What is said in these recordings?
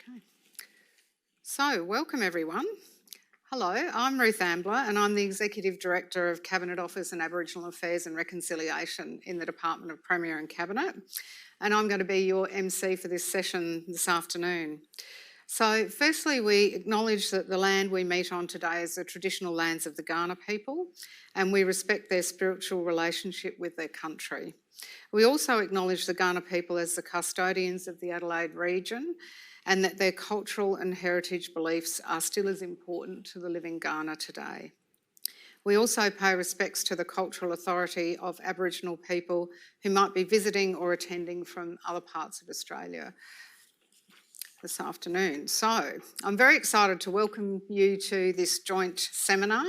Okay. So, welcome everyone. Hello, I'm Ruth Ambler and I'm the Executive Director of Cabinet Office and Aboriginal Affairs and Reconciliation in the Department of Premier and Cabinet, and I'm going to be your MC for this session this afternoon. So firstly, we acknowledge that the land we meet on today is the traditional lands of the Kaurna people, and we respect their spiritual relationship with their country. We also acknowledge the Kaurna people as the custodians of the Adelaide region, and that their cultural and heritage beliefs are still as important to the living Kaurna today. We also pay respects to the cultural authority of Aboriginal people who might be visiting or attending from other parts of Australia this afternoon. So I'm very excited to welcome you to this joint seminar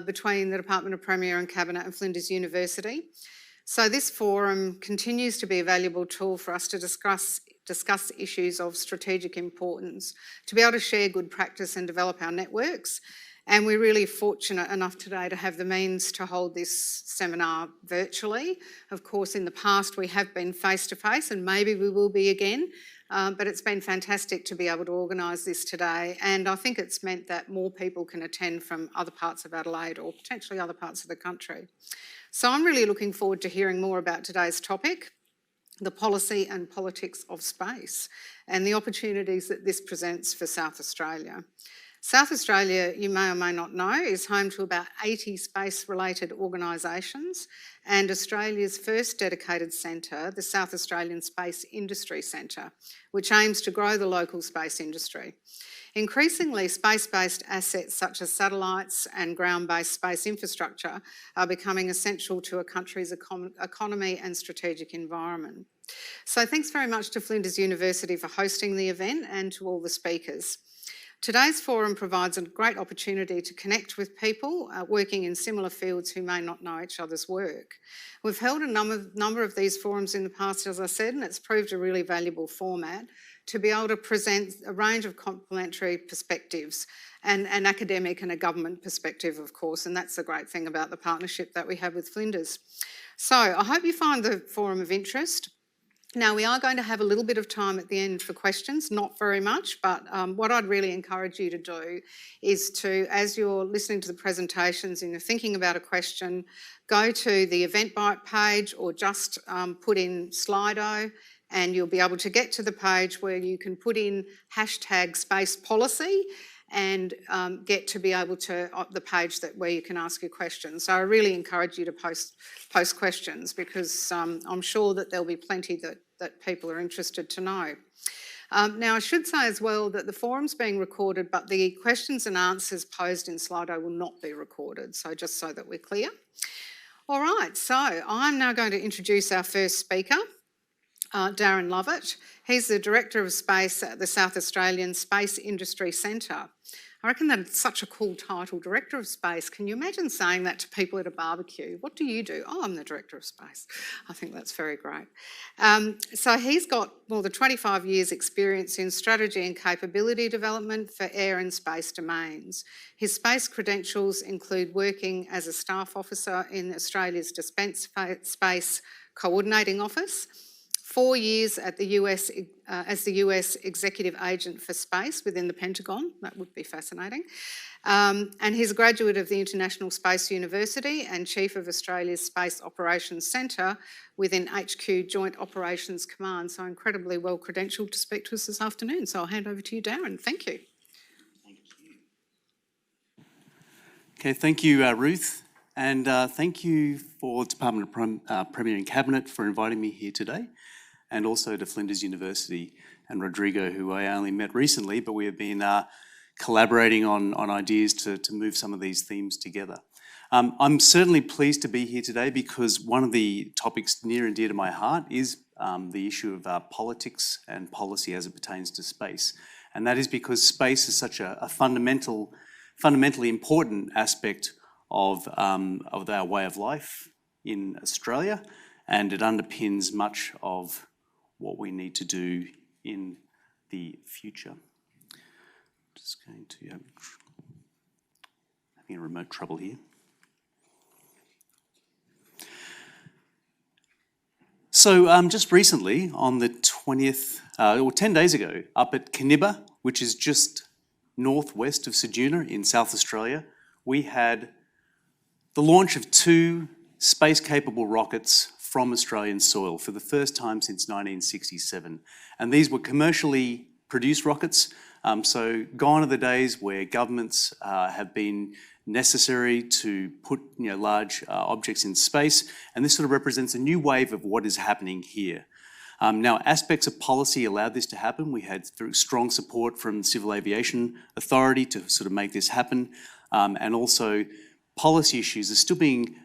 between the Department of Premier and Cabinet and Flinders University. So this forum continues to be a valuable tool for us to discuss issues of strategic importance, to be able to share good practice and develop our networks. And we're really fortunate enough today to have the means to hold this seminar virtually. Of course, in the past we have been face-to-face and maybe we will be again, but it's been fantastic to be able to organise this today. And I think it's meant that more people can attend from other parts of Adelaide or potentially other parts of the country. So I'm really looking forward to hearing more about today's topic, the policy and politics of space, and the opportunities that this presents for South Australia. South Australia, you may or may not know, is home to about 80 space-related organisations, and Australia's first dedicated centre, the South Australian Space Industry Centre, which aims to grow the local space industry. Increasingly, space-based assets such as satellites and ground-based space infrastructure are becoming essential to a country's economy and strategic environment. So thanks very much to Flinders University for hosting the event and to all the speakers. Today's forum provides a great opportunity to connect with people working in similar fields who may not know each other's work. We've held a number of these forums in the past, as I said, and it's proved a really valuable format to be able to present a range of complementary perspectives, and an academic and a government perspective, of course, and that's the great thing about the partnership that we have with Flinders. So I hope you find the forum of interest. Now, we are going to have a little bit of time at the end for questions, not very much, but what I'd really encourage you to do is to, as you're listening to the presentations and you're thinking about a question, go to the Eventbrite page or just put in Slido, and you'll be able to get to the page where you can put in hashtag space policy and get to be able to the page where you can ask your questions. So I really encourage you to post questions because I'm sure that there'll be plenty that people are interested to know. Now I should say as well that the forum's being recorded, but the questions and answers posed in Slido will not be recorded. So just so that we're clear. All right, so I'm now going to introduce our first speaker. Darren Lovett. He's the Director of Space at the South Australian Space Industry Centre. I reckon that's such a cool title, Director of Space. Can you imagine saying that to people at a barbecue? What do you do? Oh, I'm the Director of Space. I think that's very great. So he's got more than 25 years experience in strategy and capability development for air and space domains. His space credentials include working as a staff officer in Australia's Defence Space Coordinating Office, 4 years at the US as the US Executive Agent for Space within the Pentagon. That would be fascinating. And he's a graduate of the International Space University and Chief of Australia's Space Operations Centre within HQ Joint Operations Command. So incredibly well credentialed to speak to us this afternoon. So I'll hand over to you, Darren. Thank you. Thank you. Okay, thank you, Ruth. And thank you for the Department of Premier and Cabinet for inviting me here today, and also to Flinders University and Rodrigo, who I only met recently, but we have been collaborating on ideas to move some of these themes together. I'm certainly pleased to be here today because one of the topics near and dear to my heart is the issue of politics and policy as it pertains to space. And that is because space is such a fundamentally important aspect of our way of life in Australia, and it underpins much of what we need to do in the future. Just going to having a remote trouble here. So just recently, on the 20th, or 10 days ago, up at Kaniba, which is just northwest of Ceduna in South Australia, we had the launch of 2 space-capable rockets from Australian soil for the first time since 1967. And these were commercially produced rockets. So gone are the days where governments have been necessary to put large objects in space, and this sort of represents a new wave of what is happening here. Now, aspects of policy allowed this to happen. We had strong support from the Civil Aviation Authority to sort of make this happen, and also policy issues are still being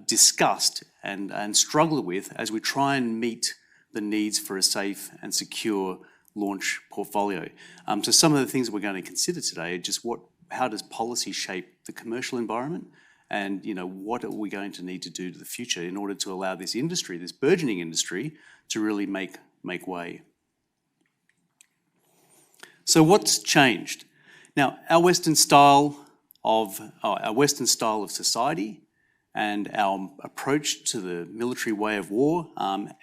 discussed and struggled with as we try and meet the needs for a safe and secure launch portfolio. So some of the things that we're going to consider today are just how does policy shape the commercial environment, and what are we going to need to do to the future in order to allow this industry, this burgeoning industry, to really make way. So what's changed? Now, our Western style of society and our approach to the military way of war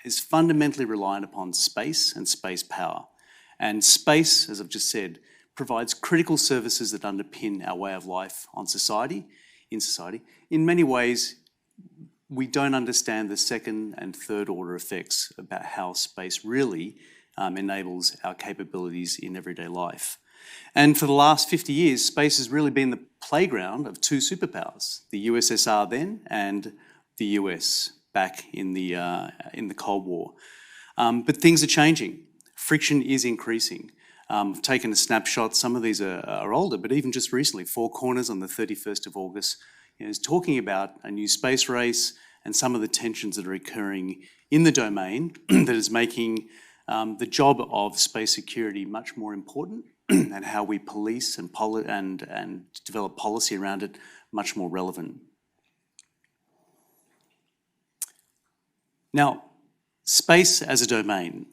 is fundamentally reliant upon space and space power. And space, as I've just said, provides critical services that underpin our way of life in society. In many ways, we don't understand the second and third order effects about how space really enables our capabilities in everyday life. And for the last 50 years, space has really been the playground of 2 superpowers, the USSR then and the US back in the Cold War. But things are changing. Friction is increasing. I've taken a snapshot. Some of these are older, but even just recently, Four Corners on the 31st of August is talking about a new space race and some of the tensions that are occurring in the domain that is making the job of space security much more important, and how we police and develop policy around it much more relevant. Now, space as a domain.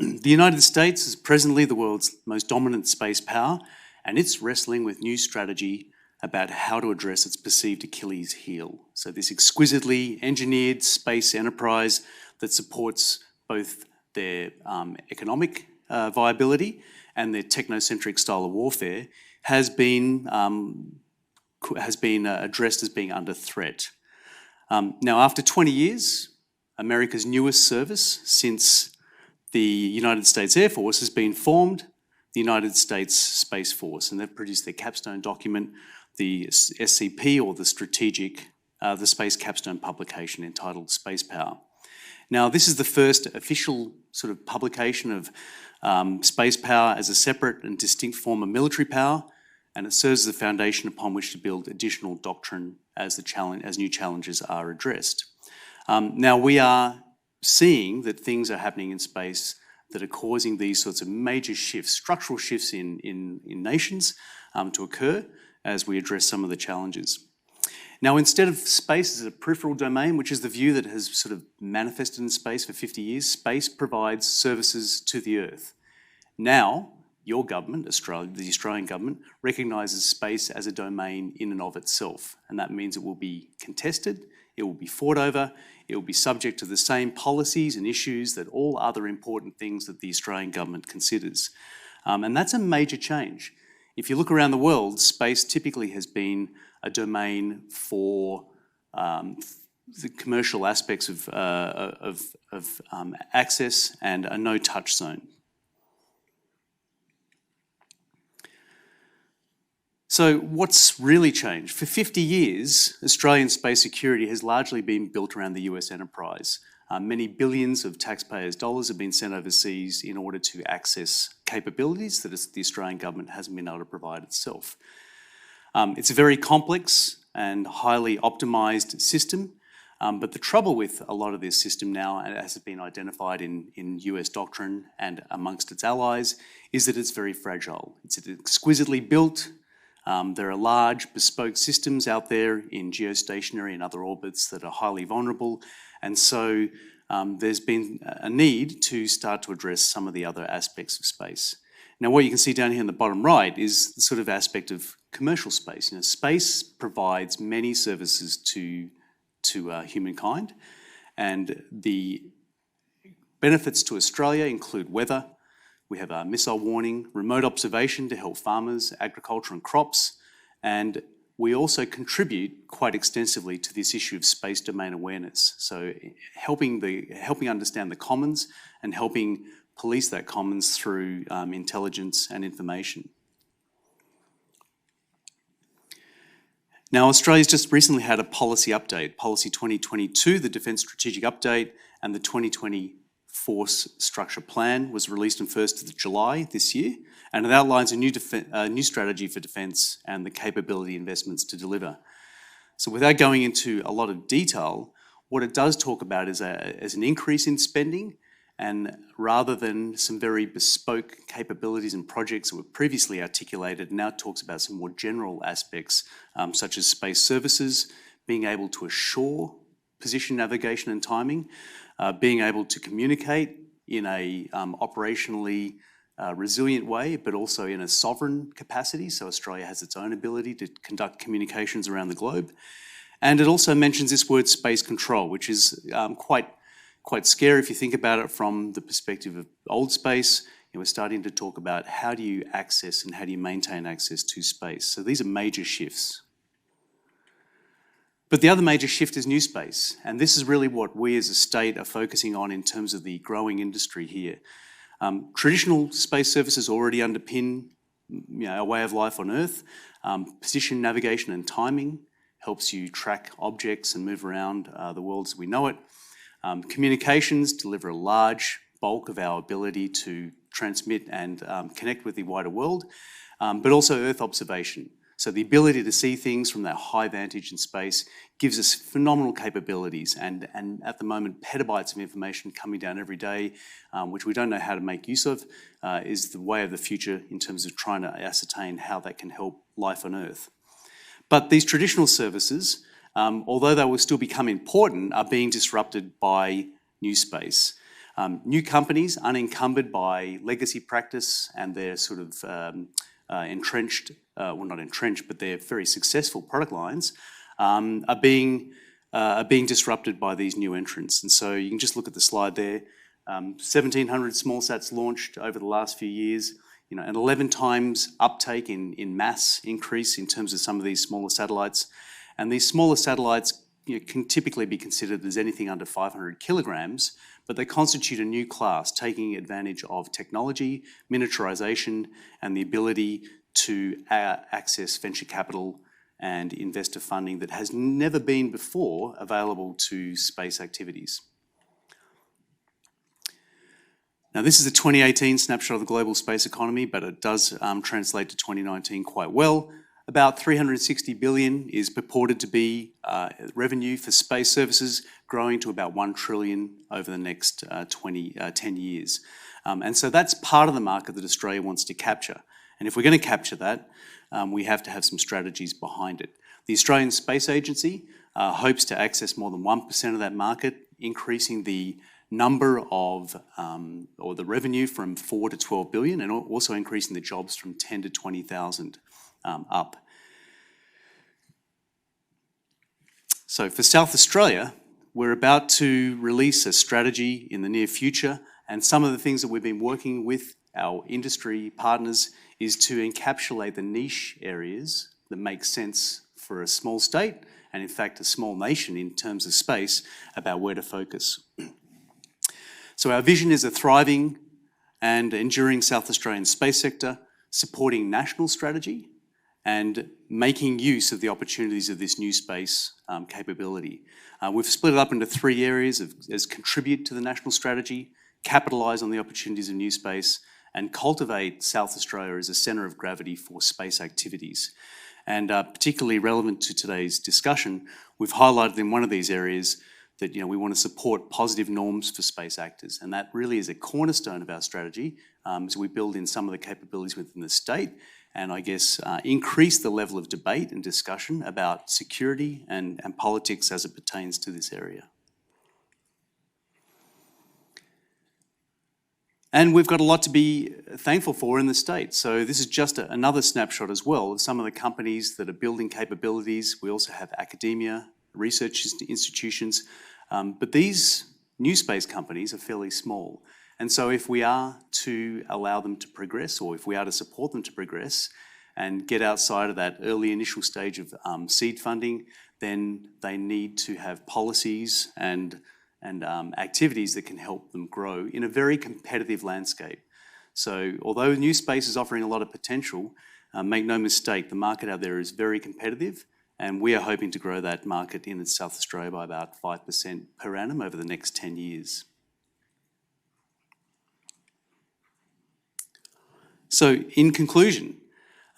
The United States is presently the world's most dominant space power, and it's wrestling with new strategy about how to address its perceived Achilles heel. So this exquisitely engineered space enterprise that supports both their economic viability and their technocentric style of warfare has been addressed as being under threat. Now, after 20 years, America's newest service since the United States Air Force has been formed, the United States Space Force, and they've produced their capstone document, the SCP, or the Space Capstone publication entitled Space Power. Now, this is the first official sort of publication of space power as a separate and distinct form of military power, and it serves as a foundation upon which to build additional doctrine as new challenges are addressed. Now, we are seeing that things are happening in space that are causing these sorts of major shifts, structural shifts in nations to occur as we address some of the challenges. Now, instead of space as a peripheral domain, which is the view that has sort of manifested in space for 50 years, space provides services to the Earth. Now, your government, the Australian government, recognises space as a domain in and of itself, and that means it will be contested, it will be fought over, it will be subject to the same policies and issues that all other important things that the Australian government considers. And that's a major change. If you look around the world, space typically has been a domain for the commercial aspects of access and a no-touch zone. So what's really changed? For 50 years, Australian space security has largely been built around the US enterprise. Many billions of taxpayers' dollars have been sent overseas in order to access capabilities that the Australian government hasn't been able to provide itself. It's a very complex and highly optimised system, but the trouble with a lot of this system now, as has been identified in US doctrine and amongst its allies, is that it's very fragile. It's exquisitely built. There are large bespoke systems out there in geostationary and other orbits that are highly vulnerable, and so there's been a need to start to address some of the other aspects of space. Now, what you can see down here in the bottom right is the sort of aspect of commercial space. Space provides many services to humankind, And the benefits to Australia include weather. We have a missile warning, remote observation to help farmers, agriculture and crops, and we also contribute quite extensively to this issue of space domain awareness. So helping understand the commons and helping police that commons through intelligence and information. Now, Australia's just recently had a policy update, Policy 2022, the Defence Strategic Update, and the 2020 Force Structure Plan was released on 1st of July this year, and it outlines a new strategy for defence and the capability investments to deliver. So without going into a lot of detail, what it does talk about is an increase in spending, and rather than some very bespoke capabilities and projects that were previously articulated, now talks about some more general aspects, such as space services, being able to assure position, navigation and timing, being able to communicate in a operationally resilient way, but also in a sovereign capacity. So Australia has its own ability to conduct communications around the globe. And it also mentions this word space control, which is quite scary if you think about it from the perspective of old space. We're starting to talk about how do you access and how do you maintain access to space. So these are major shifts. But the other major shift is new space, and this is really what we as a state are focusing on in terms of the growing industry here. Traditional space services already underpin a way of life on Earth. Position, navigation and timing helps you track objects and move around the world as we know it. Communications deliver a large bulk of our ability to transmit and connect with the wider world, but also Earth observation. So the ability to see things from that high vantage in space gives us phenomenal capabilities, and at the moment petabytes of information coming down every day, which we don't know how to make use of, is the way of the future in terms of trying to ascertain how that can help life on Earth. But these traditional services, although they will still become important, are being disrupted by new space. New companies, unencumbered by legacy practice and their sort of entrenched, well not entrenched, but their very successful product lines, are being disrupted by these new entrants. And so you can just look at the slide there. 1,700 small sats launched over the last few years, an 11 times uptake in mass increase in terms of some of these smaller satellites. And these smaller satellites can typically be considered as anything under 500 kilograms, but they constitute a new class, taking advantage of technology, miniaturization, and the ability to access venture capital and investor funding that has never been before available to space activities. Now, this is a 2018 snapshot of the global space economy, but it does translate to 2019 quite well. About 360 billion is purported to be revenue for space services, growing to about 1 trillion over the next 10 years. And so that's part of the market that Australia wants to capture. And if we're going to capture that, we have to have some strategies behind it. The Australian Space Agency hopes to access more than 1% of that market, increasing the number of, or the revenue from 4 to 12 billion, and also increasing the jobs from 10 to 20,000 up. So for South Australia, we're about to release a strategy in the near future, and some of the things that we've been working with our industry partners is to encapsulate the niche areas that make sense for a small state, and in fact a small nation in terms of space, about where to focus. So our vision is a thriving and enduring South Australian space sector, supporting national strategy and making use of the opportunities of this new space capability. We've split it up into 3 areas as contribute to the national strategy, capitalise on the opportunities of new space, and cultivate South Australia as a centre of gravity for space activities. And particularly relevant to today's discussion, we've highlighted in one of these areas that we want to support positive norms for space actors, and that really is a cornerstone of our strategy as we build in some of the capabilities within the state, and I guess increase the level of debate and discussion about security and politics as it pertains to this area. And we've got a lot to be thankful for in the state. So this is just another snapshot as well of some of the companies that are building capabilities. We also have academia, research institutions, But these new space companies are fairly small. And so if we are to allow them to progress, or if we are to support them to progress and get outside of that early initial stage of seed funding, then they need to have policies and activities that can help them grow in a very competitive landscape. So although new space is offering a lot of potential, make no mistake, the market out there is very competitive, and we are hoping to grow that market in South Australia by about 5% per annum over the next 10 years. So in conclusion,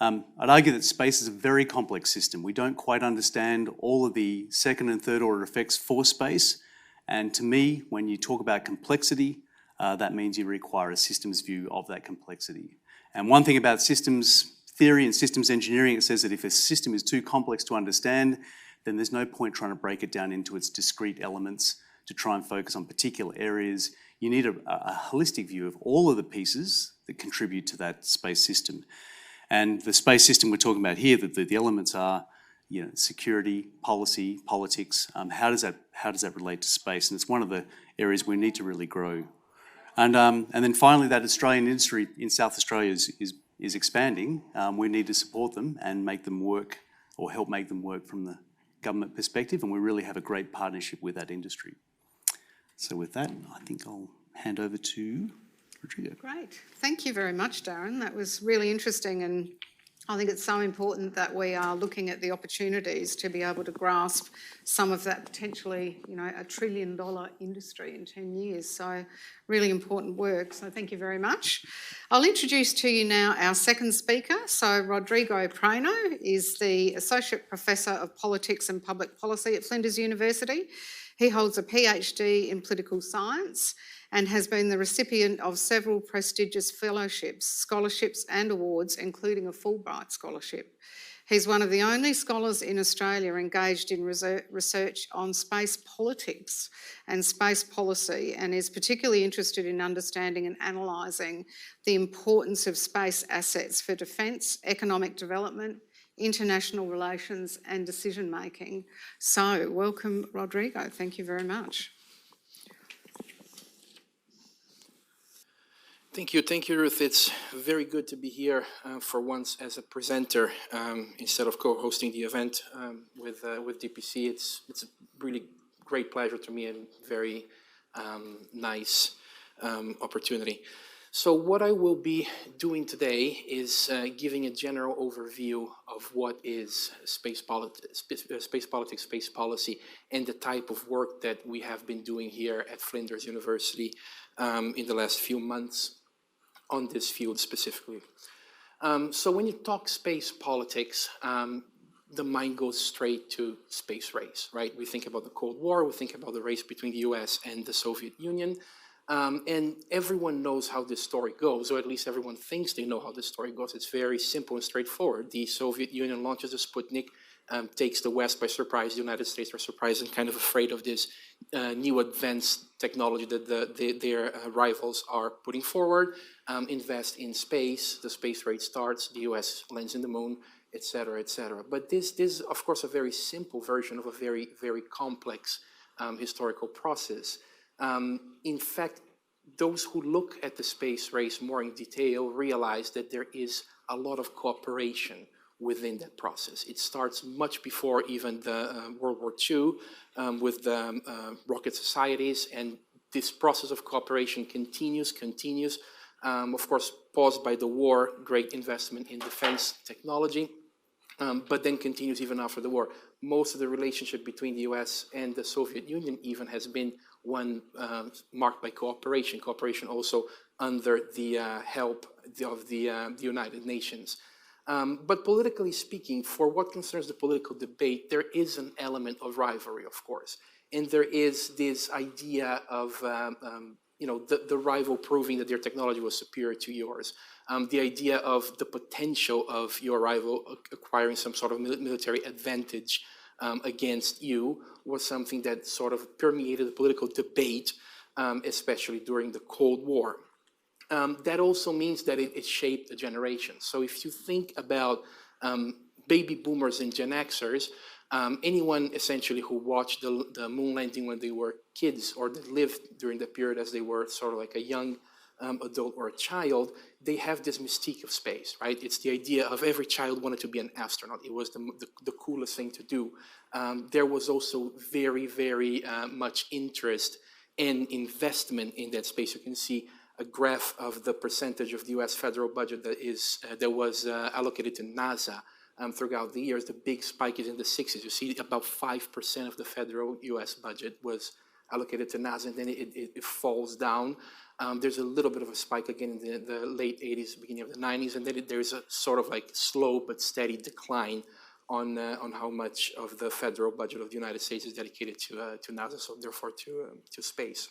I'd argue that space is a very complex system. We don't quite understand all of the second and third order effects for space. And to me, when you talk about complexity, that means you require a systems view of that complexity. And one thing about systems theory and systems engineering, it says that if a system is too complex to understand, then there's no point trying to break it down into its discrete elements to try and focus on particular areas. You need a holistic view of all of the pieces that contribute to that space system. And the space system we're talking about here, the elements are, security, policy, politics. How does that relate to space? And it's one of the areas we need to really grow. And then finally, that Australian industry in South Australia is expanding. We need to support them and make them work, or help make them work from the government perspective. And we really have a great partnership with that industry. So with that, I think I'll hand over to Rodrigo. Great. Thank you very much, Darren. That was really interesting, and I think it's so important that we are looking at the opportunities to be able to grasp some of that potentially, $1 trillion industry in 10 years. So really important work. So thank you very much. I'll introduce to you now our second speaker. So Rodrigo Pena is the Associate Professor of Politics and Public Policy at Flinders University. He holds a PhD in political science and has been the recipient of several prestigious fellowships, scholarships and awards, including a Fulbright scholarship. He's one of the only scholars in Australia engaged in research on space politics and space policy, and is particularly interested in understanding and analysing the importance of space assets for defence, economic development, international relations and decision making. So welcome, Rodrigo. Thank you very much. Thank you, Ruth. It's very good to be here for once as a presenter instead of co-hosting the event with DPC. It's a really great pleasure to me and very nice opportunity. So what I will be doing today is giving a general overview of what is space politics, space policy, and the type of work that we have been doing here at Flinders University in the last few months on this field specifically. So when you talk space politics, the mind goes straight to space race, right? We think about the Cold War, we think about the race between the US and the Soviet Union, and everyone knows how this story goes, or at least everyone thinks they know how this story goes. It's very simple and straightforward. The Soviet Union launches a Sputnik, takes the West by surprise. The United States are surprised and kind of afraid of this new advanced technology that their rivals are putting forward, invest in space, the space race starts, the US lands in the moon, etc., etc. But this is, of course, a very simple version of a very, very complex historical process. In fact, those who look at the space race more in detail realize that there is a lot of cooperation within that process. It starts much before even the World War II with the rocket societies, and this process of cooperation continues, of course, paused by the war, great investment in defense technology, but then continues even after the war. Most of the relationship between the US and the Soviet Union even has been one marked by cooperation also under the help of the United Nations. But politically speaking, for what concerns the political debate, there is an element of rivalry, of course. And there is this idea of the rival proving that their technology was superior to yours. The idea of the potential of your rival acquiring some sort of military advantage against you was something that sort of permeated the political debate, especially during the Cold War. That also means that it shaped a generation. So if you think about baby boomers and Gen Xers, Anyone essentially who watched the moon landing when they were kids or that lived during the period as they were sort of like a young adult or a child, they have this mystique of space, right? It's the idea of every child wanted to be an astronaut. It was the coolest thing to do. There was also very, very much interest and investment in that space. You can see a graph of the percentage of the US federal budget that was allocated to NASA throughout the years. The big spike is in the 60s. You see about 5% of the federal US budget was allocated to NASA, and then it falls down. There's a little bit of a spike again in the late 80s, beginning of the 90s, and then there's a sort of like slow but steady decline on how much of the federal budget of the United States is dedicated to NASA, so therefore to space.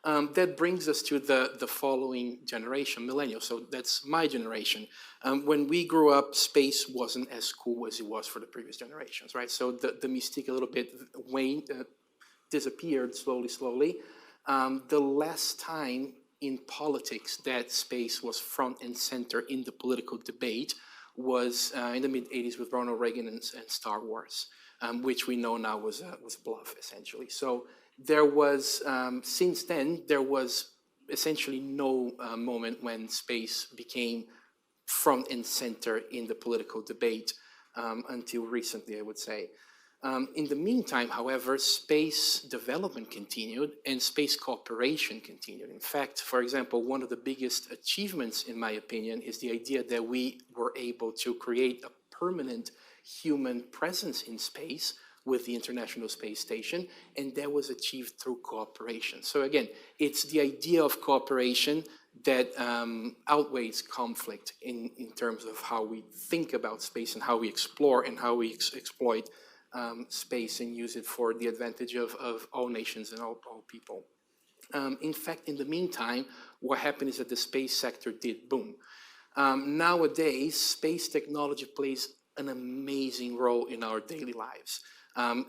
That brings us to the following generation, millennials. So that's my generation. When we grew up, space wasn't as cool as it was for the previous generations, right? So the mystique a little bit disappeared slowly. The last time in politics that space was front and center in the political debate was in the mid-'80s with Ronald Reagan and Star Wars, which we know now was a bluff, essentially. So there was, since then, there was essentially no moment when space became front and center in the political debate until recently, I would say. In the meantime, however, space development continued and space cooperation continued. In fact, for example, one of the biggest achievements, in my opinion, is the idea that we were able to create a permanent human presence in space with the International Space Station, and that was achieved through cooperation. So again, it's the idea of cooperation that outweighs conflict in terms of how we think about space and how we explore and how we exploit space and use it for the advantage of all nations and all people. In fact, in the meantime, what happened is that the space sector did boom. Nowadays, space technology plays an amazing role in our daily lives.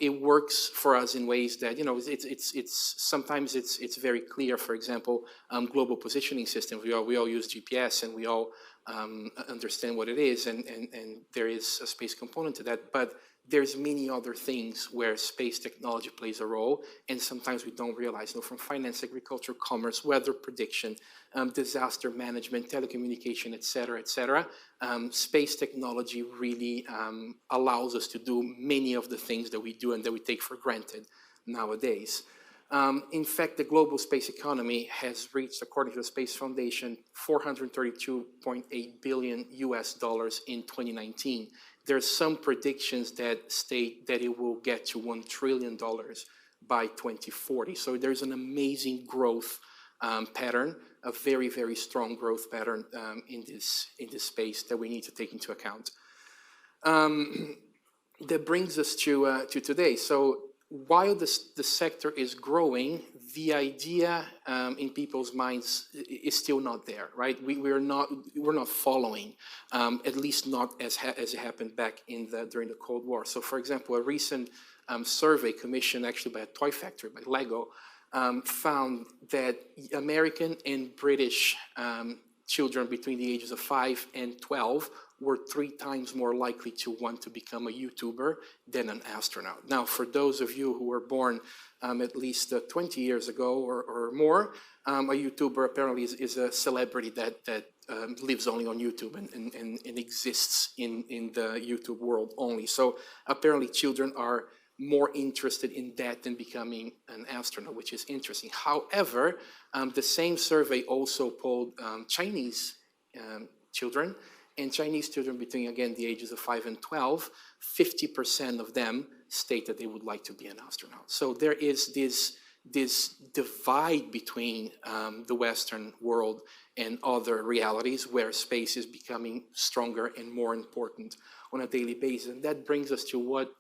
It works for us in ways that, you know, sometimes it's very clear. For example, global positioning systems. We all use GPS and we all understand what it is, and there is a space component to that. But there's many other things where space technology plays a role, and sometimes we don't realize. You know, from finance, agriculture, commerce, weather prediction, disaster management, telecommunication, et cetera, space technology really allows us to do many of the things that we do and that we take for granted nowadays. In fact, the global space economy has reached, according to the Space Foundation, $432.8 billion in 2019. There's some predictions that state that it will get to $1 trillion by 2040. So there's an amazing growth pattern, a very, very strong growth pattern in this space that we need to take into account. That brings us to today. So while the sector is growing, the idea in people's minds is still not there, right? We're not following, at least not as it happened back during the Cold War. So, for example, a recent survey commissioned actually by a toy factory, by Lego, found that American and British children between the ages of 5 and 12 were 3 times more likely to want to become a YouTuber than an astronaut. Now, for those of you who were born at least 20 years ago or more, a YouTuber apparently is a celebrity that lives only on YouTube and exists in the YouTube world only. So apparently children are more interested in that than becoming an astronaut, which is interesting. However, the same survey also polled Chinese children, and Chinese children between, again, the ages of 5 and 12, 50% of them state that they would like to be an astronaut. So there is this divide between the Western world and other realities where space is becoming stronger and more important on a daily basis. And that brings us to what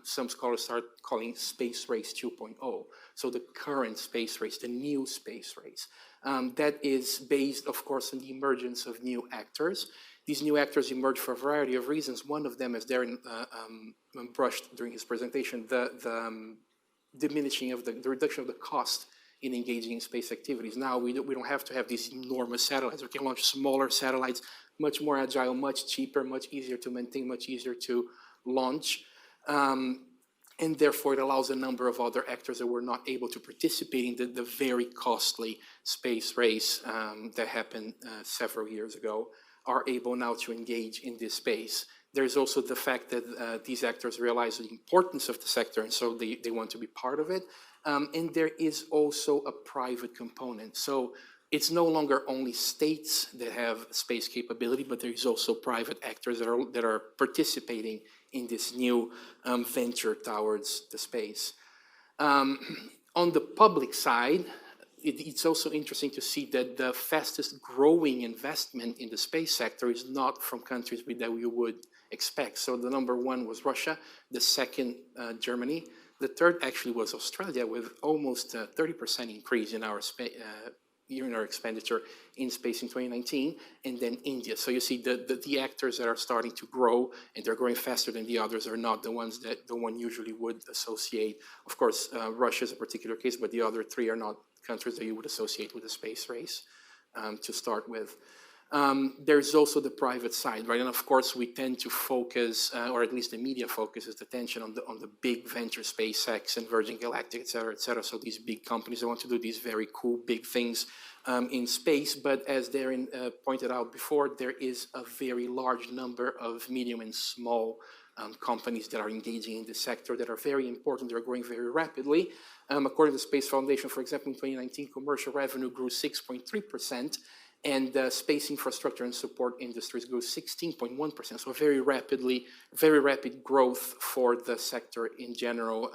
some scholars start calling space race 2.0. So the current space race, the new space race. That is based, of course, on the emergence of new actors. These new actors emerge for a variety of reasons. One of them, as Darren brushed during his presentation, the diminishing of the reduction of the cost in engaging in space activities. Now we don't have to have these enormous satellites. We can launch smaller satellites, much more agile, much cheaper, much easier to maintain, much easier to launch. And therefore it allows a number of other actors that were not able to participate in the very costly space race that happened several years ago, are able now to engage in this space. There's also the fact that these actors realize the importance of the sector, and so they want to be part of it. And there is also a private component. So it's no longer only states that have space capability, but there is also private actors that are participating in this new venture towards the space. On the public side, it's also interesting to see that the fastest growing investment in the space sector is not from countries that we would expect. So the number one was Russia, the second Germany, the third actually was Australia, with almost a 30% increase in our expenditure in space in 2019, and then India. So you see the actors that are starting to grow, and they're growing faster than the others, are not the ones that one usually would associate. Of course, Russia is a particular case, but the other three are not countries that you would associate with the space race to start with. There's also the private side, right? And of course, we tend to focus, or at least the media focuses attention on the big venture, SpaceX and Virgin Galactic, et cetera, et cetera. So these big companies that want to do these very cool, big things in space. But as Darren pointed out before, there is a very large number of medium and small companies that are engaging in this sector that are very important. They're growing very rapidly. According to the Space Foundation, for example, in 2019, commercial revenue grew 6.3%. And space infrastructure and support industries grew 16.1%. So very rapid growth for the sector in general,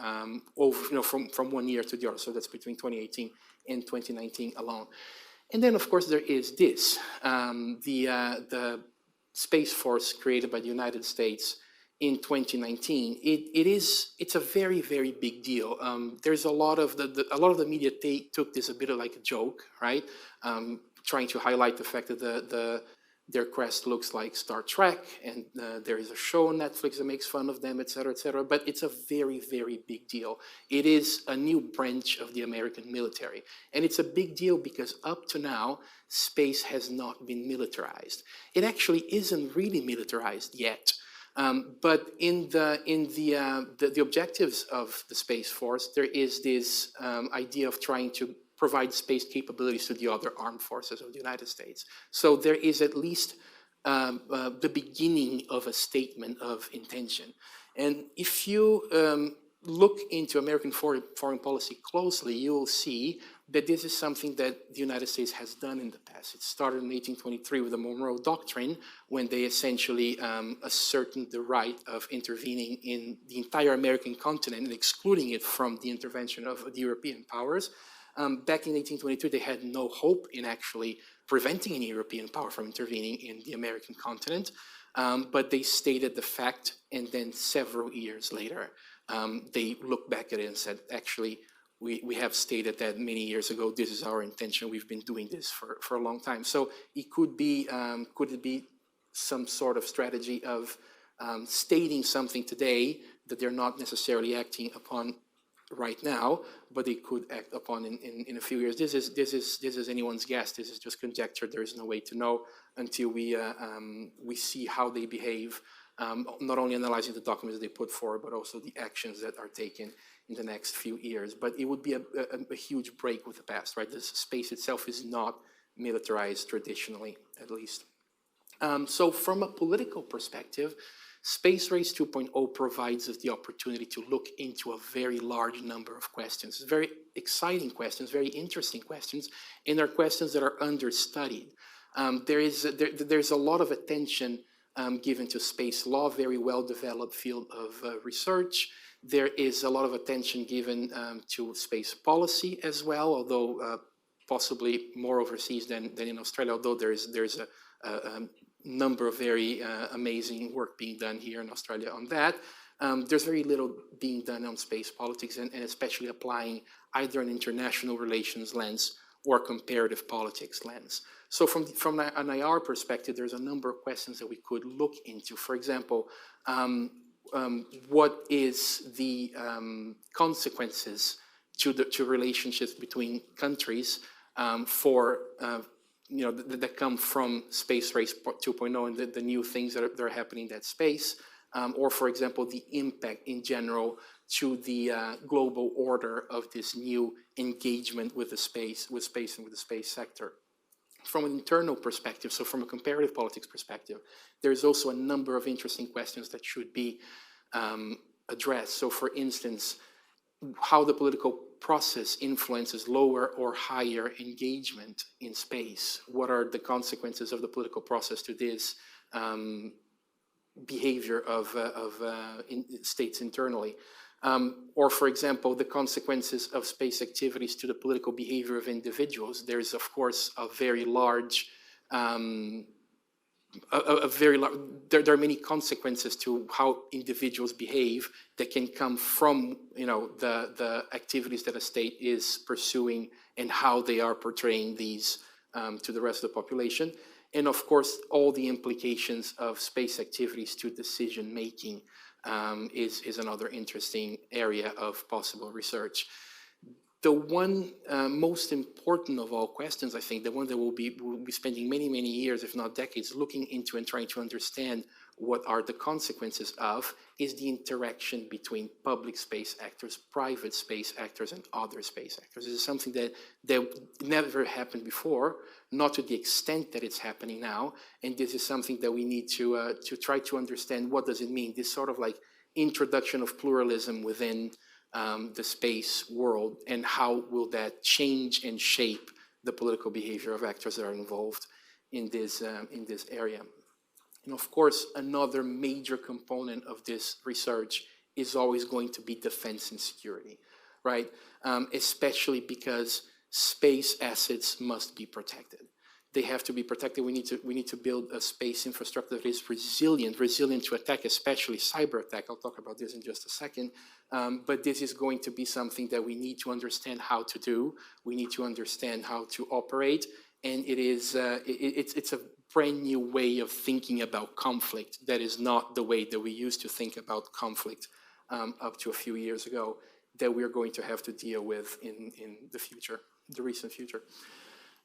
from 1 year to the other. So that's between 2018 and 2019 alone. And then, of course, there is this, the Space Force created by the United States in 2019. It's a very, very big deal. There's a lot of the media took this a bit of like a joke, right? Trying to highlight the fact that their crest looks like Star Trek, and there is a show on Netflix that makes fun of them, et cetera, et cetera. But it's a very, very big deal. It is a new branch of the American military. And it's a big deal because up to now, space has not been militarized. It actually isn't really militarized yet. But in the objectives of the Space Force, there is this idea of trying to provide space capabilities to the other armed forces of the United States. So there is at least the beginning of a statement of intention. And if you look into American foreign policy closely, you will see that this is something that the United States has done in the past. It started in 1823 with the Monroe Doctrine, when they essentially ascertained the right of intervening in the entire American continent and excluding it from the intervention of the European powers. Back in 1822, they had no hope in actually preventing any European power from intervening in the American continent, but they stated the fact, and then several years later, they looked back at it and said, actually, we have stated that many years ago, this is our intention, we've been doing this for a long time. So it could it be some sort of strategy of stating something today that they're not necessarily acting upon right now, but they could act upon in a few years. This is anyone's guess. This is just conjecture. There is no way to know until we see how they behave, not only analyzing the documents they put forward, but also the actions that are taken in the next few years. But it would be a huge break with the past, right? The space itself is not militarized traditionally, at least. So from a political perspective, Space Race 2.0 provides us the opportunity to look into a very large number of questions, very exciting questions, very interesting questions, and are questions that are understudied. There's a lot of attention given to space law, very well-developed field of research. There is a lot of attention given to space policy as well, although possibly more overseas than in Australia, although there's a number of very amazing work being done here in Australia on that. There's very little being done on space politics, and especially applying either an international relations lens or comparative politics lens. So from an IR perspective, there's a number of questions that we could look into. For example, what is the consequences to relationships between countries that come from Space Race 2.0 and the new things that are happening in that space. or for example, the impact in general to the global order of this new engagement with space and with the space sector. From an internal perspective, so from a comparative politics perspective, there's also a number of interesting questions that should be addressed. So for instance, how the political process influences lower or higher engagement in space. What are the consequences of the political process to this behavior of states internally? Or for example, the consequences of space activities to the political behavior of individuals. There's of course a very large, there are many consequences to how individuals behave that can come from the activities that a state is pursuing and how they are portraying these to the rest of the population. And of course, all the implications of space activities to decision making is another interesting area of possible research. The one most important of all questions, I think, the one that we'll be spending many, many years, if not decades, looking into and trying to understand what are the consequences of, is the interaction between public space actors, private space actors, and other space actors. This is something that never happened before, not to the extent that it's happening now, and this is something that we need to try to understand. What does it mean? This sort of like introduction of pluralism within the space world, and how will that change and shape the political behavior of actors that are involved in this area. And of course, another major component of this research is always going to be defense and security, right? Especially because space assets must be protected. They have to be protected. We need to build a space infrastructure that is resilient to attack, especially cyber attack. I'll talk about this in just a second. But this is going to be something that we need to understand how to do. We need to understand how to operate, and it's a brand new way of thinking about conflict. That is not the way that we used to think about conflict up to a few years ago, that we're going to have to deal with in the future, the recent future.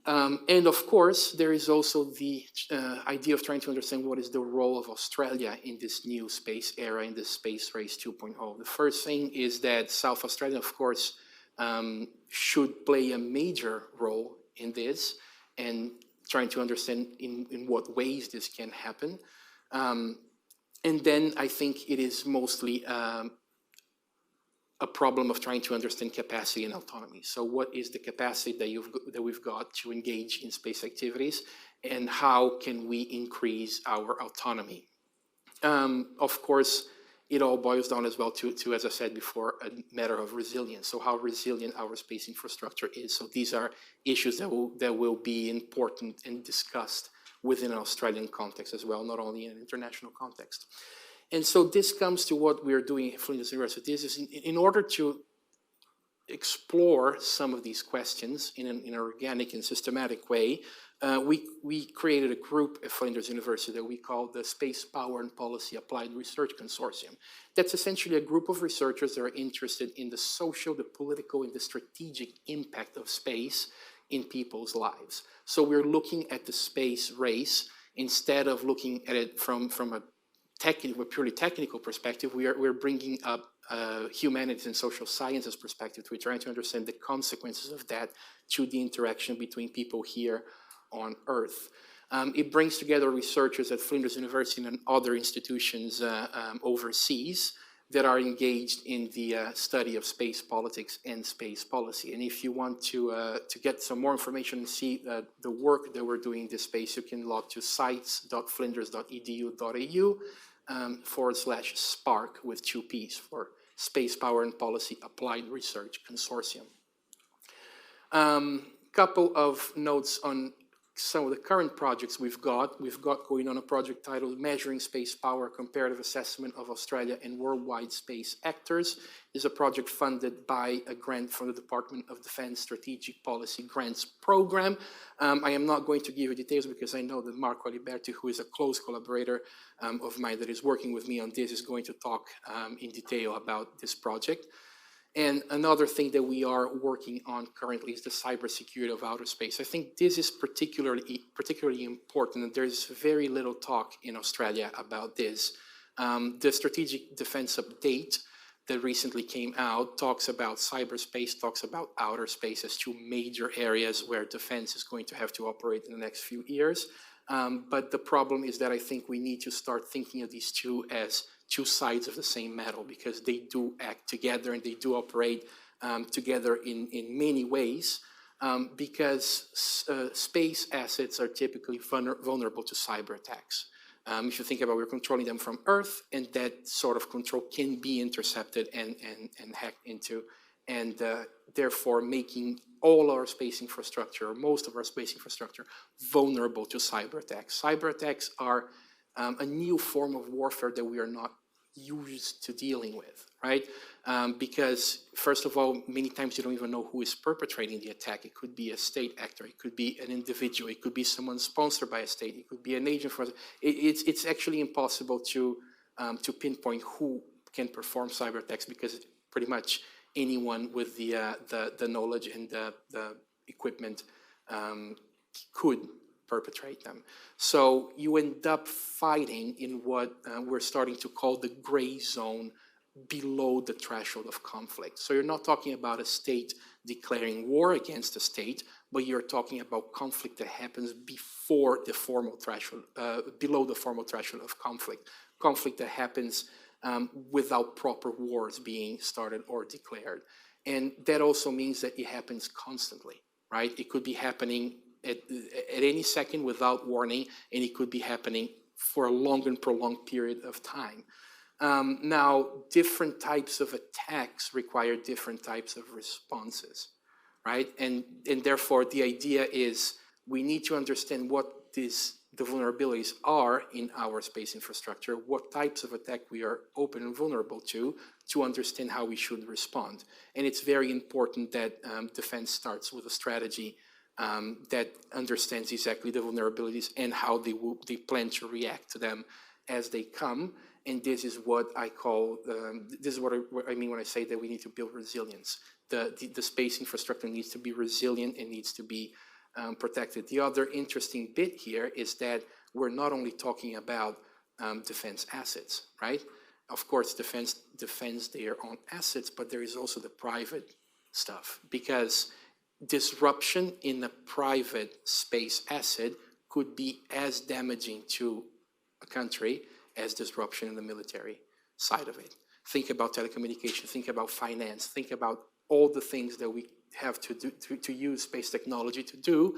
And of course, there is also the idea of trying to understand what is the role of Australia in this new space era, in this space race 2.0. The first thing is that South Australia, of course, should play a major role in this, and trying to understand in what ways this can happen. And then I think it is mostly a problem of trying to understand capacity and autonomy. So what is the capacity that we've got to engage in space activities, and how can we increase our autonomy? Of course, it all boils down as well to, as I said before, a matter of resilience. So how resilient our space infrastructure is. So these are issues that will be important and discussed within an Australian context as well, not only in an international context. And so this comes to what we're doing at Flinders University. This is in order to explore some of these questions in an organic and systematic way. We created a group at Flinders University that we call the Space Power and Policy Applied Research Consortium. That's essentially a group of researchers that are interested in the social, the political, and the strategic impact of space in people's lives. So we're looking at the space race instead of looking at it from a purely technical perspective. We're bringing up humanities and social sciences perspective. We're trying to understand the consequences of that to the interaction between people here on Earth. It brings together researchers at Flinders University and other institutions overseas that are engaged in the study of space politics and space policy. And if you want to get some more information and see the work that we're doing in this space, you can log to sites.flinders.edu.au /SPARC with 2 P's for Space Power and Policy Applied Research Consortium. Couple of notes on some of the current projects we've got. We've got going on a project titled Measuring Space Power, Comparative Assessment of Australia and Worldwide Space Actors. It's a project funded by a grant from the Department of Defense Strategic Policy Grants Program. I am not going to give you details because I know that Marco Aliberti, who is a close collaborator of mine that is working with me on this, is going to talk in detail about this project. And another thing that we are working on currently is the cybersecurity of outer space. I think this is particularly important, and there's very little talk in Australia about this. The Strategic Defense Update that recently came out talks about cyberspace, talks about outer space as two major areas where defense is going to have to operate in the next few years. But the problem is that I think we need to start thinking of these two as two sides of the same metal, because they do act together and they do operate together in many ways, because space assets are typically vulnerable to cyber attacks. If you think about, we're controlling them from Earth, and that sort of control can be intercepted and hacked into, and therefore making all our space infrastructure, or most of our space infrastructure, vulnerable to cyber attacks. Cyber attacks are a new form of warfare that we are not used to dealing with, right? Because first of all, many times you don't even know who is perpetrating the attack. It could be a state actor, it could be an individual, it could be someone sponsored by a state, it could be an agent for. It's actually impossible to pinpoint who can perform cyber attacks, because pretty much anyone with the knowledge and the equipment could perpetrate them. So you end up fighting in what we're starting to call the gray zone below the threshold of conflict. So you're not talking about a state declaring war against a state, but you're talking about conflict that happens before the formal threshold, below the formal threshold of conflict. Conflict that happens without proper wars being started or declared. And that also means that it happens constantly, right? It could be happening at any second without warning, and it could be happening for a long and prolonged period of time. Now, different types of attacks require different types of responses, right? And therefore, the idea is we need to understand what the vulnerabilities are in our space infrastructure, what types of attack we are open and vulnerable to understand how we should respond. And it's very important that defense starts with a strategy that understands exactly the vulnerabilities and how they plan to react to them as they come. And this is what I call, this is what I mean when I say that we need to build resilience. The space infrastructure needs to be resilient and needs to be protected. The other interesting bit here is that we're not only talking about defense assets, right? Of course, defense defends their own assets, but there is also the private stuff, because disruption in a private space asset could be as damaging to a country as disruption in the military side of it. Think about telecommunication, think about finance, think about all the things that we have to do to use space technology to do.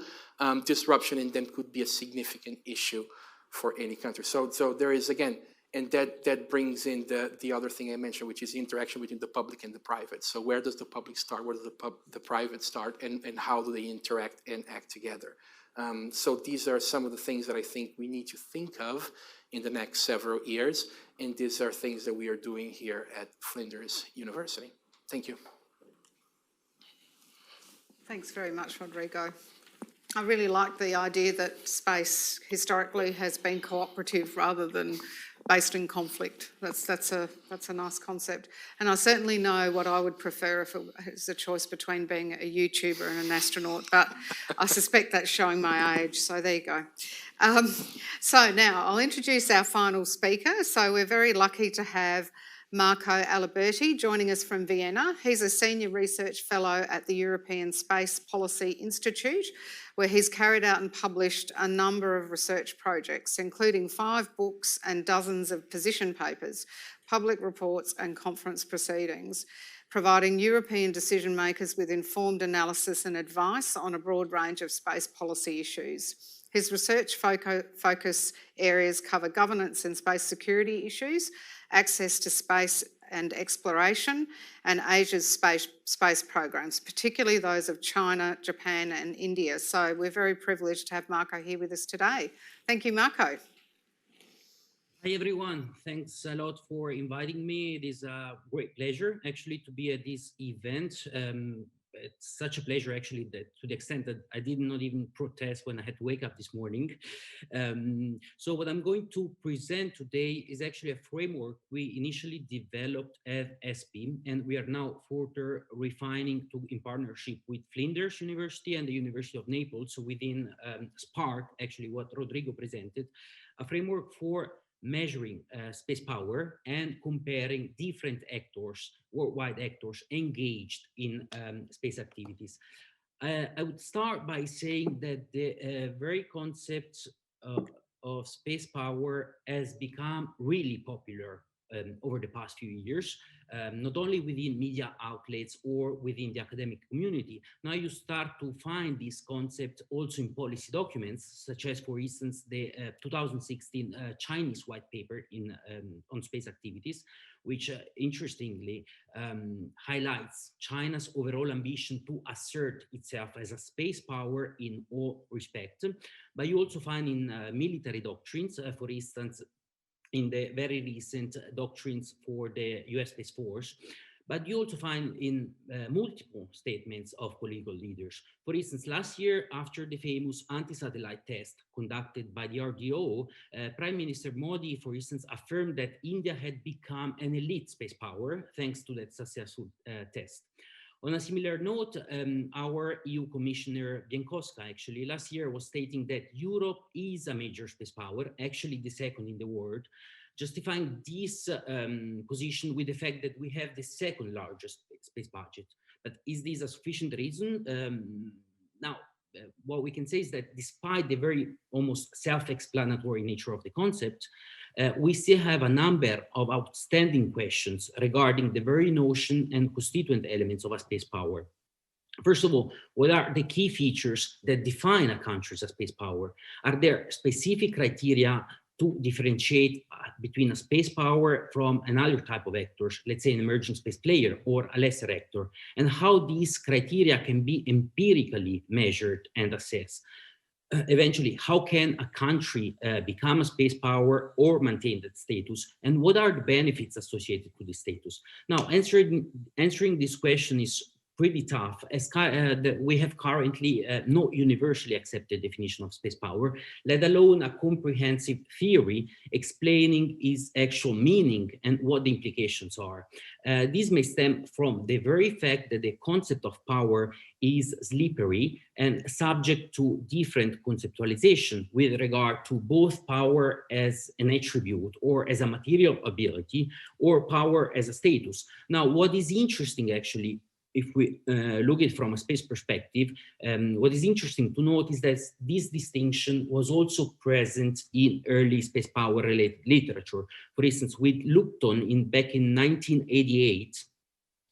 Disruption in them could be a significant issue for any country. So there is, again, and that brings in the other thing I mentioned, which is the interaction between the public and the private. So where does the public start? Where does the private start? And how do they interact and act together? So these are some of the things that I think we need to think of in the next several years. And these are things that we are doing here at Flinders University. Thank you. Thanks very much, Rodrigo. I really like the idea that space historically has been cooperative rather than based in conflict. That's a nice concept. And I certainly know what I would prefer if it was a choice between being a YouTuber and an astronaut, but I suspect that's showing my age, so there you go. So now I'll introduce our final speaker. So we're very lucky to have Marco Aliberti joining us from Vienna. He's a senior research fellow at the European Space Policy Institute, where he's carried out and published a number of research projects, including 5 books and dozens of position papers, public reports and conference proceedings, providing European decision makers with informed analysis and advice on a broad range of space policy issues. His research focus areas cover governance and space security issues, access to space and exploration, and Asia's space programs, particularly those of China, Japan and India. So we're very privileged to have Marco here with us today. Thank you, Marco. Hi everyone, thanks a lot for inviting me. It is a great pleasure actually to be at this event. It's such a pleasure actually that to the extent that I did not even protest when I had to wake up this morning. So what I'm going to present today is actually a framework we initially developed at SP, and we are now further refining in partnership with Flinders University and the University of Naples. So within SPARK, actually what Rodrigo presented, a framework for measuring space power and comparing different actors, worldwide actors engaged in space activities. I would start by saying that the very concept of space power has become really popular over the past few years, not only within media outlets or within the academic community. Now you start to find this concept also in policy documents, such as, for instance, the 2016 Chinese white paper on space activities, which interestingly highlights China's overall ambition to assert itself as a space power in all respects. But you also find in military doctrines, for instance, in the very recent doctrines for the US Space Force, but you also find in multiple statements of political leaders. For instance, last year, after the famous anti-satellite test conducted by the RDO, Prime Minister Modi, for instance, affirmed that India had become an elite space power thanks to that successful test. On a similar note, our EU Commissioner Bienkowska actually last year was stating that Europe is a major space power, actually the second in the world, justifying this position with the fact that we have the second largest space budget. But is this a sufficient reason? Now, what we can say is that despite the very almost self-explanatory nature of the concept, we still have a number of outstanding questions regarding the very notion and constituent elements of a space power. First of all, what are the key features that define a country as a space power? Are there specific criteria to differentiate between a space power from another type of actors, let's say an emerging space player or a lesser actor, and how these criteria can be empirically measured and assessed? Eventually, how can a country become a space power or maintain that status, and what are the benefits associated with this status? Now, answering this question is pretty tough, as we have currently no universally accepted definition of space power, let alone a comprehensive theory explaining its actual meaning and what the implications are. This may stem from the very fact that the concept of power is slippery and subject to different conceptualization with regard to both power as an attribute or as a material ability or power as a status. Now, what is interesting actually, if we look at it from a space perspective, what is interesting to note is that this distinction was also present in early space power related literature. For instance, with Lupton back in 1988,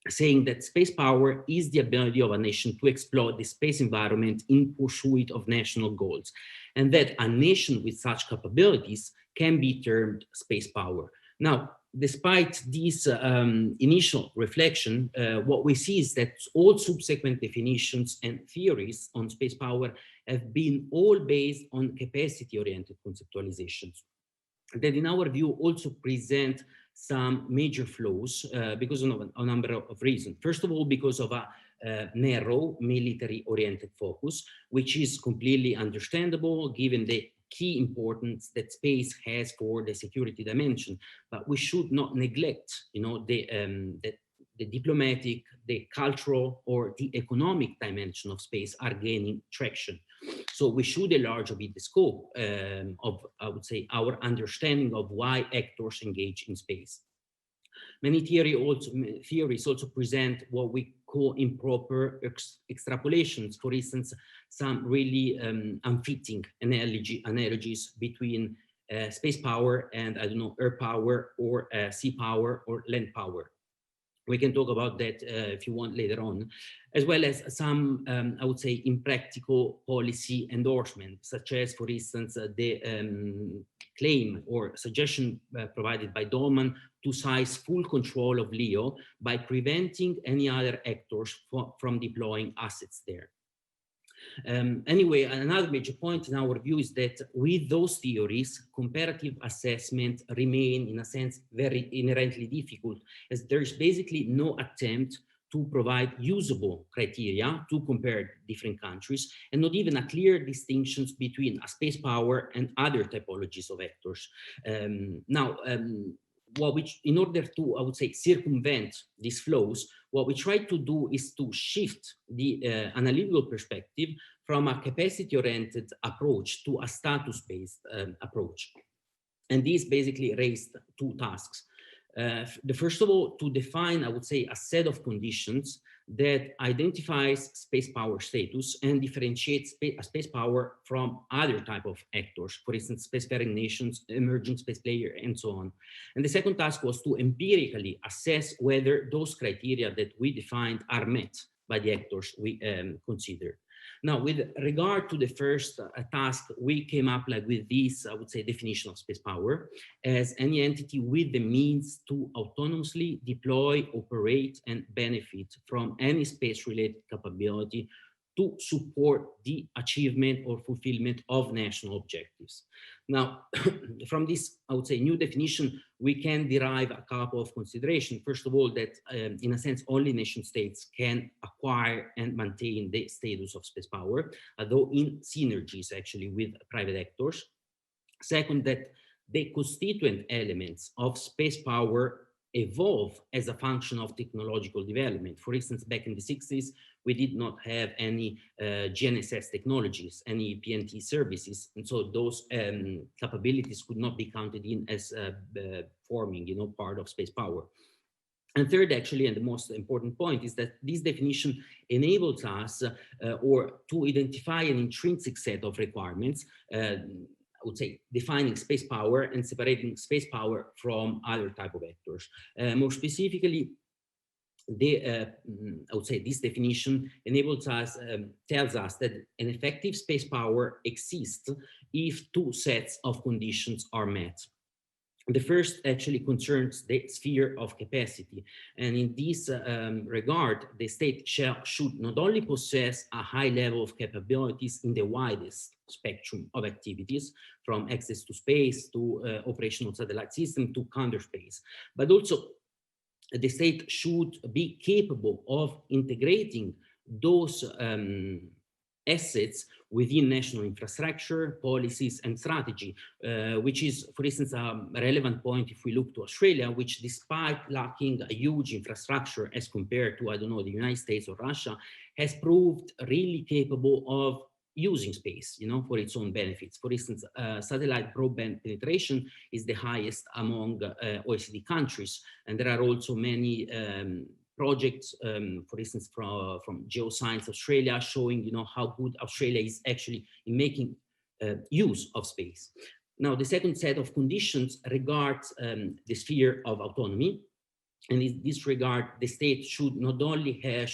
saying that space power is the ability of a nation to exploit the space environment in pursuit of national goals, and that a nation with such capabilities can be termed space power. Now, despite this initial reflection, what we see is that all subsequent definitions and theories on space power have been all based on capacity-oriented conceptualizations that, in our view, also present some major flaws because of a number of reasons. First of all, because of a narrow military-oriented focus, which is completely understandable given the key importance that space has for the security dimension. But we should not neglect, the diplomatic, the cultural, or the economic dimension of space are gaining traction. So we should enlarge a bit the scope of, I would say, our understanding of why actors engage in space. Many theories also present what we call improper extrapolations. For instance, some really unfitting analogies between space power and, air power or sea power or land power. We can talk about that if you want later on, as well as some, I would say, impractical policy endorsement, such as, for instance, the claim or suggestion provided by Dolman to seize full control of LEO by preventing any other actors from deploying assets there. Anyway, another major point in our view is that with those theories, comparative assessment remain, in a sense, very inherently difficult, as there is basically no attempt to provide usable criteria to compare different countries, and not even a clear distinctions between a space power and other typologies of actors. In order to, I would say, circumvent these flaws, what we try to do is to shift the analytical perspective from a capacity-oriented approach to a status-based approach. And these basically raised two tasks. The first of all, to define, I would say, a set of conditions that identifies space power status and differentiates space power from other type of actors, for instance, spacefaring nations, emerging space player, and so on. And the second task was to empirically assess whether those criteria that we defined are met by the actors we consider. Now, with regard to the first task, we came up with this, I would say, definition of space power as any entity with the means to autonomously deploy, operate, and benefit from any space-related capability to support the achievement or fulfillment of national objectives. Now, from this, I would say, new definition, we can derive a couple of considerations. First of all, that in a sense, only nation states can acquire and maintain the status of space power, although in synergies actually with private actors. Second, that the constituent elements of space power evolve as a function of technological development. For instance, back in the 60s, we did not have any GNSS technologies, any PNT services. And so those capabilities could not be counted in as forming, part of space power. And third, actually, and the most important point is that this definition enables us or to identify an intrinsic set of requirements, I would say, defining space power and separating space power from other type of actors. More specifically, I would say this definition enables us, tells us that an effective space power exists if two sets of conditions are met. The first actually concerns the sphere of capacity. And in this regard, the state should not only possess a high level of capabilities in the widest spectrum of activities, from access to space to operational satellite system to counter space, but also the state should be capable of integrating those assets within national infrastructure, policies, and strategy, which is, for instance, a relevant point if we look to Australia, which despite lacking a huge infrastructure as compared to, I don't know, the United States or Russia, has proved really capable of using space, for its own benefits. For instance, satellite broadband penetration is the highest among OECD countries, and there are also many projects, for instance, from Geoscience Australia, showing how good Australia is actually in making use of space. Now, the second set of conditions regards the sphere of autonomy. And in this regard, the state should not only have,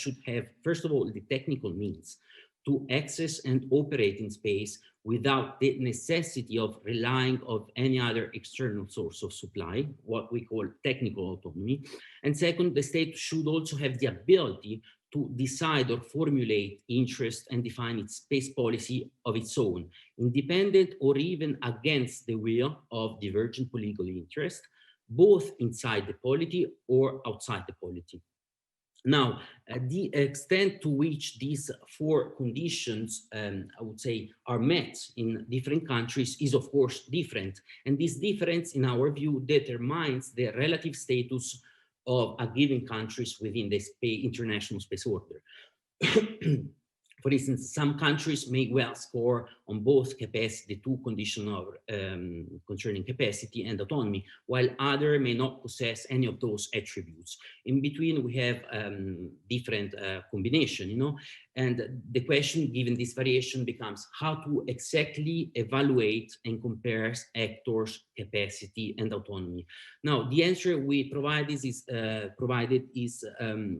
first of all, the technical means to access and operate in space without the necessity of relying on any other external source of supply, what we call technical autonomy. And second, the state should also have the ability to decide or formulate interest and define its space policy of its own, independent or even against the will of divergent political interest, both inside the polity or outside the polity. Now, the extent to which these four conditions, I would say, are met in different countries is, of course, different. And this difference, in our view, determines the relative status of a given countries within the international space order. For instance, some countries may well score on both capacity, two conditions concerning capacity and autonomy, while others may not possess any of those attributes. In between, we have different combination, and the question, given this variation, becomes how to exactly evaluate and compare actors' capacity and autonomy. Now, the answer we provided is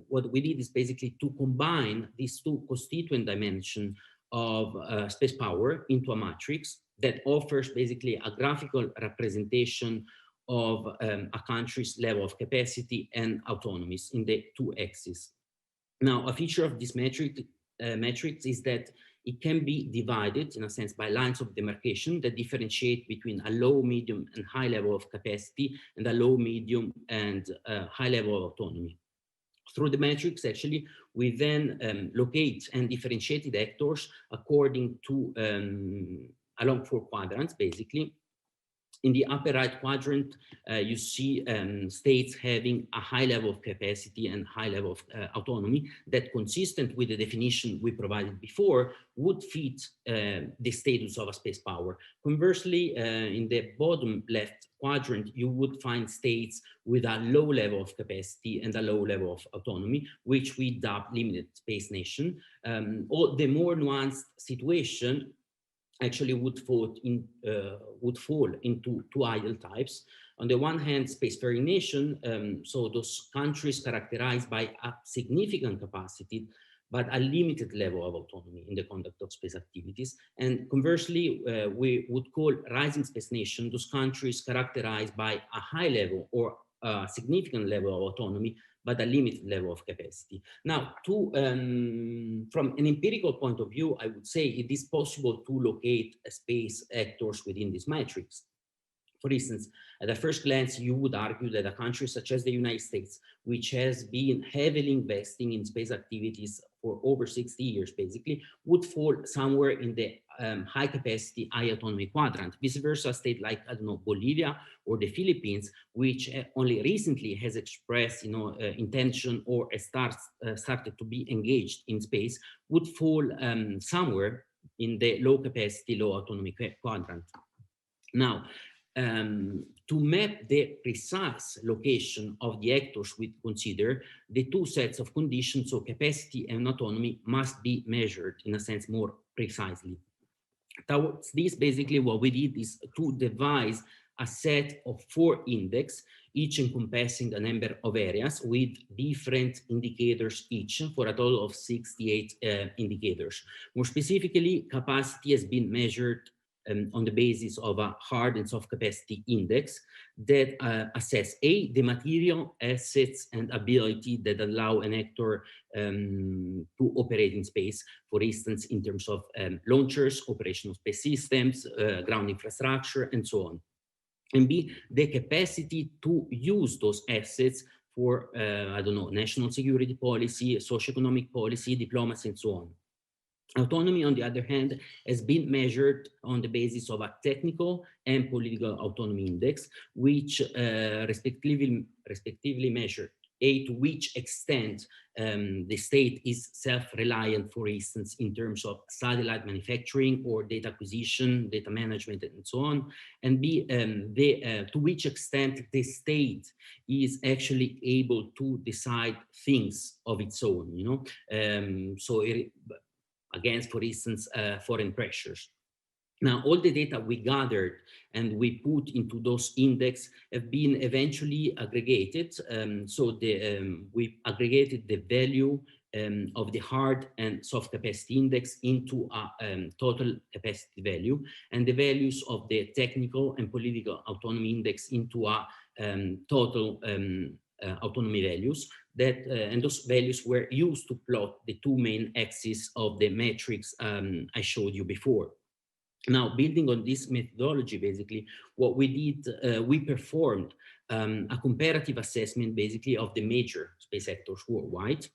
what we did is basically to combine these two constituent dimensions of space power into a matrix that offers basically a graphical representation of a country's level of capacity and autonomies in the two axes. Now, a feature of this matrix is that it can be divided, in a sense, by lines of demarcation that differentiate between a low, medium, and high level of capacity and a low, medium, and high level of autonomy. Through the matrix, actually, we then locate and differentiate the actors according to, along four quadrants, basically, In the upper right quadrant, you see states having a high level of capacity and high level of autonomy that, consistent with the definition we provided before, would fit the status of a space power. Conversely, in the bottom left quadrant, you would find states with a low level of capacity and a low level of autonomy, which we dub limited space nation. Or the more nuanced situation actually would fall into two ideal types. On the one hand, spacefaring nation, so those countries characterized by a significant capacity, but a limited level of autonomy in the conduct of space activities. And conversely, we would call rising space nation those countries characterized by a high level or a significant level of autonomy, but a limited level of capacity. Now, from an empirical point of view, I would say it is possible to locate space actors within this matrix. For instance, at a first glance, you would argue that a country such as the United States, which has been heavily investing in space activities for over 60 years, basically, would fall somewhere in the high capacity, high autonomy quadrant. Vice versa, a state like, I don't know, Bolivia or the Philippines, which only recently has expressed, intention or started to be engaged in space, would fall somewhere in the low capacity, low autonomy quadrant. Now, to map the precise location of the actors we consider, the two sets of conditions, so capacity and autonomy, must be measured in a sense more precisely. Towards this, basically what we did is to devise a set of 4 index, each encompassing a number of areas with different indicators each, for a total of 68 indicators. More specifically, capacity has been measured on the basis of a hard and soft capacity index that assess the material, assets, and ability that allow an actor to operate in space, for instance, in terms of launchers, operational space systems, ground infrastructure, and so on. And B, the capacity to use those assets for, I don't know, national security policy, socioeconomic policy, diplomacy, and so on. Autonomy, on the other hand, has been measured on the basis of a technical and political autonomy index, which respectively measure to which extent the state is self-reliant, for instance, in terms of satellite manufacturing or data acquisition, data management, and so on, and B, to which extent the state is actually able to decide things of its own, against, for instance, foreign pressures. Now, all the data we gathered and we put into those index have been eventually aggregated. We aggregated the value of the hard and soft capacity index into a total capacity value, and the values of the technical and political autonomy index into a total autonomy values, and those values were used to plot the 2 main axes of the matrix I showed you before. Now, building on this methodology, basically, what we did, we performed a comparative assessment, basically, of the major space actors worldwide,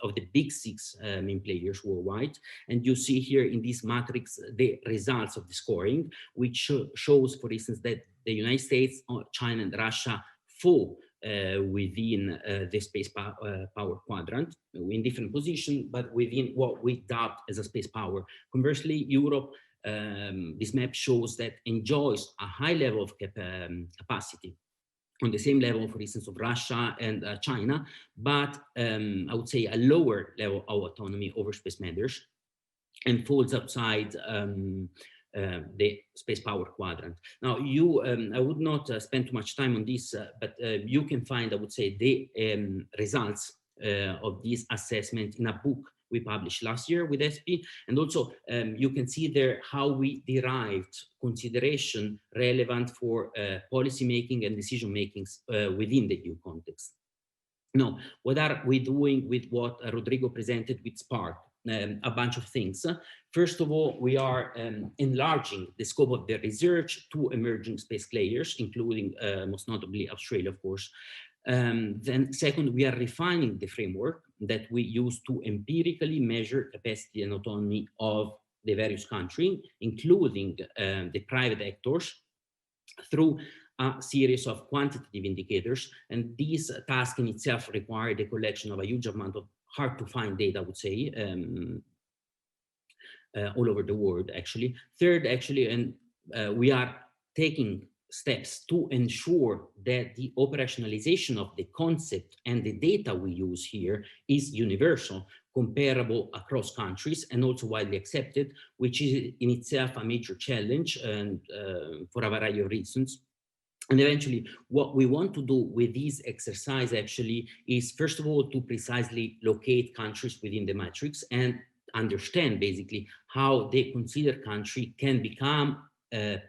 of the big 6 main players worldwide. And you see here in this matrix the results of the scoring, which shows, for instance, that the United States, China, and Russia fall within the space power quadrant in different positions, but within what we dubbed as a space power. Conversely, Europe, this map shows that enjoys a high level of capacity on the same level, for instance, of Russia and China, but I would say a lower level of autonomy over space matters, and falls outside the space power quadrant. Now, I would not spend too much time on this, but you can find, I would say, the results of this assessment in a book we published last year with SP, and also you can see there how we derived consideration relevant for policy making and decision makings within the EU context. Now, what are we doing with what Rodrigo presented with Spark? A bunch of things. First of all, we are enlarging the scope of the research to emerging space players, including most notably Australia, of course. Then second, we are refining the framework that we use to empirically measure capacity and autonomy of the various countries, including the private actors. through a series of quantitative indicators. And this task in itself required the collection of a huge amount of hard to find data, I would say, all over the world, actually. Third, actually, and we are taking steps to ensure that the operationalization of the concept and the data we use here is universal, comparable across countries, and also widely accepted, which is in itself a major challenge, and for a variety of reasons. And eventually, what we want to do with this exercise actually is, first of all, to precisely locate countries within the matrix and understand basically how the considered country can become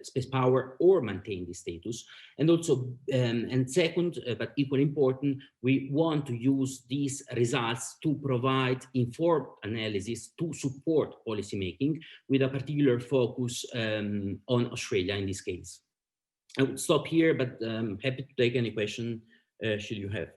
space power or maintain the status. And also, and second, but equally important, we want to use these results to provide informed analysis to support policymaking with a particular focus on Australia in this case. I would stop here, but I'm happy to take any question should you have.